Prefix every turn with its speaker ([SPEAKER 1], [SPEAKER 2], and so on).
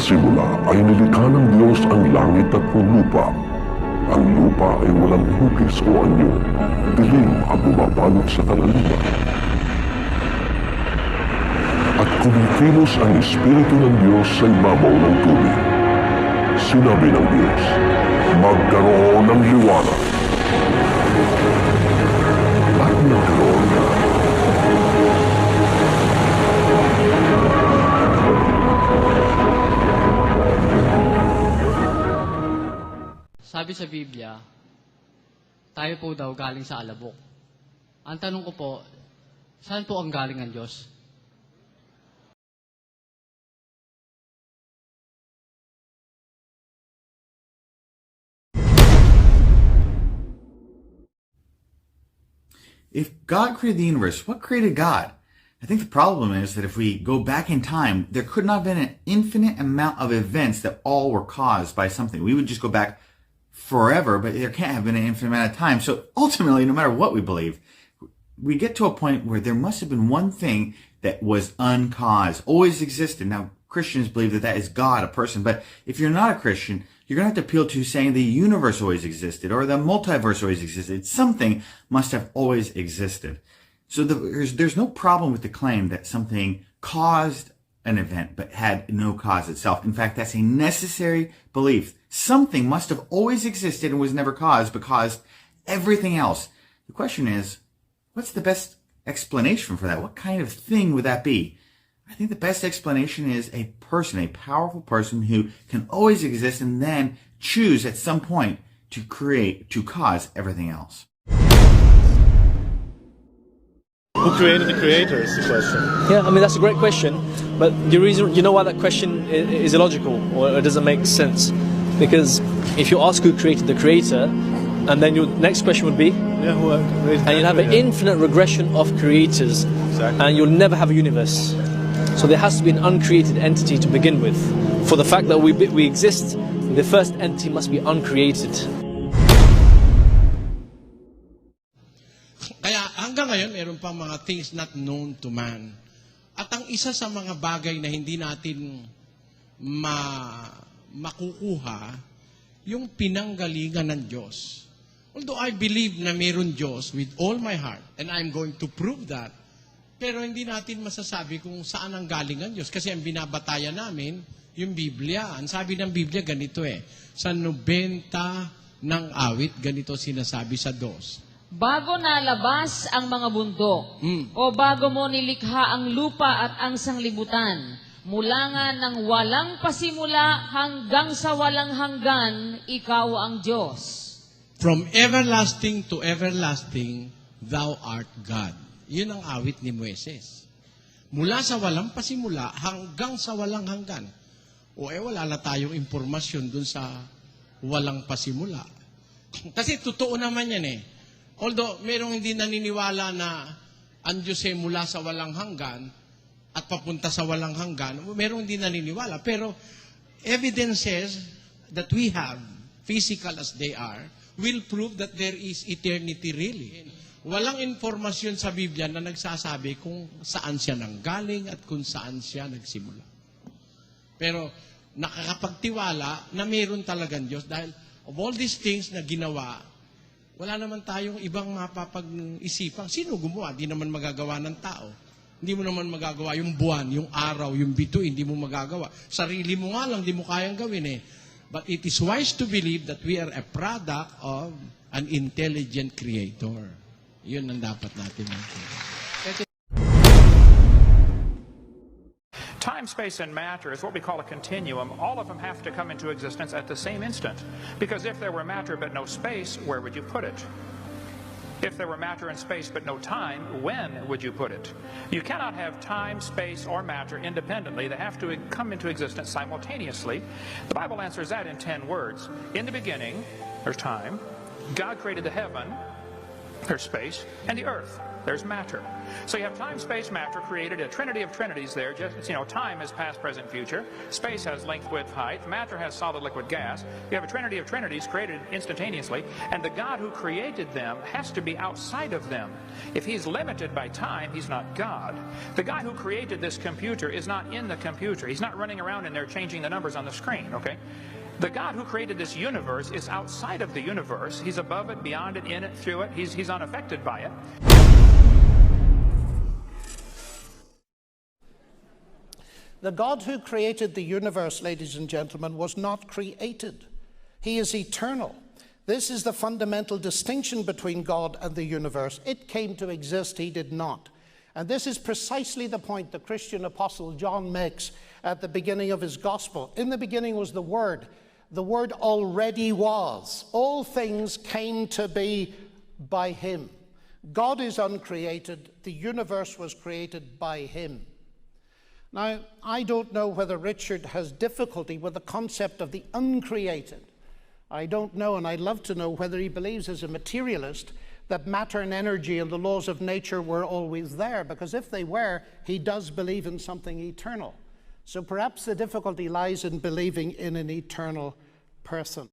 [SPEAKER 1] simula ay nilikha ng Diyos ang langit at ang lupa. Ang lupa ay walang hugis o anyo, dilim ang bumabalot sa kalaliman. At kumikilos ang Espiritu ng Diyos sa ibabaw ng tubig. Sinabi ng Diyos, magkaroon ng liwanag. At nagkaroon na.
[SPEAKER 2] Sabi sa Biblia, tayo po daw galing sa alabok. Ang tanong ko po, saan po ang galing ang Diyos?
[SPEAKER 3] If God created the universe, what created God? I think the problem is that if we go back in time, there could not have been an infinite amount of events that all were caused by something. We would just go back forever, but there can't have been an infinite amount of time. So ultimately, no matter what we believe, we get to a point where there must have been one thing that was uncaused, always existed. Now, Christians believe that that is God, a person. But if you're not a Christian, you're going to have to appeal to saying the universe always existed or the multiverse always existed. Something must have always existed. So there's no problem with the claim that something caused an event but had no cause itself. In fact, that's a necessary belief. Something must have always existed and was never caused but caused everything else. The question is, what's the best explanation for that? What kind of thing would that be? I think the best explanation is a person, a powerful person who can always exist and then choose at some point to cause everything else.
[SPEAKER 4] Who created the creator is the question.
[SPEAKER 5] Yeah, I mean, that's a great question. But the reason, you know why that question is illogical or it doesn't make sense? Because if you ask who created the creator, and then your next question would be,
[SPEAKER 4] Yeah, who created
[SPEAKER 5] and you'll have an infinite regression of creators,
[SPEAKER 4] Exactly.
[SPEAKER 5] and you'll never have a universe. So there has to be an uncreated entity to begin with. For the fact that we exist, the first entity must be uncreated.
[SPEAKER 6] Kaya hanggang ngayon, meron pang mga things not known to man. At ang isa sa mga bagay na hindi natin makukuha, yung pinanggalingan ng Diyos. Although I believe na meron Diyos with all my heart, and I'm going to prove that, pero hindi natin masasabi kung saan ang galing ang Diyos. Kasi ang binabatayan namin, yung Biblia. Ang sabi ng Biblia, ganito sa 90 ng awit, ganito sinasabi sa 2.
[SPEAKER 7] Bago nalabas ang mga bundok, o bago mo nilikha ang lupa at ang sanglibutan, mula nga ng walang pasimula hanggang sa walang hanggan, ikaw ang Diyos.
[SPEAKER 6] From everlasting to everlasting, thou art God. Yun ang awit ni Moises. Mula sa walang pasimula hanggang sa walang hanggan. Wala na tayong impormasyon dun sa walang pasimula. Kasi totoo naman yan Although, merong hindi naniniwala na ang Diyos mula sa walang hanggan at papunta sa walang hanggan, merong hindi naniniwala. Pero, evidences that we have, physical as they are, will prove that there is eternity really. Walang informasyon sa Biblia na nagsasabi kung saan siya nanggaling at kung saan siya nagsimula. Pero, nakakapagtiwala na meron talagang Diyos dahil of all these things na ginawa, wala naman tayong ibang mapapag-isipan. Sino gumawa? Di naman magagawa ng tao. Hindi mo naman magagawa yung buwan, yung araw, yung bituin, hindi mo magagawa. Sarili mo nga lang, di mo kayang gawin But it is wise to believe that we are a product of an intelligent creator. Yun ang dapat natin makita.
[SPEAKER 8] Time, space, and matter is what we call a continuum. All of them have to come into existence at the same instant. Because if there were matter but no space, where would you put it? If there were matter and space but no time, when would you put it? You cannot have time, space, or matter independently. They have to come into existence simultaneously. The Bible answers that in 10 words. In the beginning, there's time. God created the heaven, there's space, and the earth. There's matter. So you have time, space, matter created, a trinity of trinities there. Just, time is past, present, future. Space has length, width, height. Matter has solid, liquid, gas. You have a trinity of trinities created instantaneously, and the God who created them has to be outside of them. If he's limited by time, he's not God. The guy who created this computer is not in the computer. He's not running around in there changing the numbers on the screen, okay? The God who created this universe is outside of the universe. He's above it, beyond it, in it, through it. He's unaffected by it.
[SPEAKER 9] The God who created the universe, ladies and gentlemen, was not created. He is eternal. This is the fundamental distinction between God and the universe. It came to exist, he did not. And this is precisely the point the Christian apostle John makes at the beginning of his gospel. In the beginning was the Word. The Word already was. All things came to be by him. God is uncreated. The universe was created by him. Now, I don't know whether Richard has difficulty with the concept of the uncreated. I don't know, and I'd love to know whether he believes as a materialist that matter and energy and the laws of nature were always there, because if they were, he does believe in something eternal. So perhaps the difficulty lies in believing in an eternal person.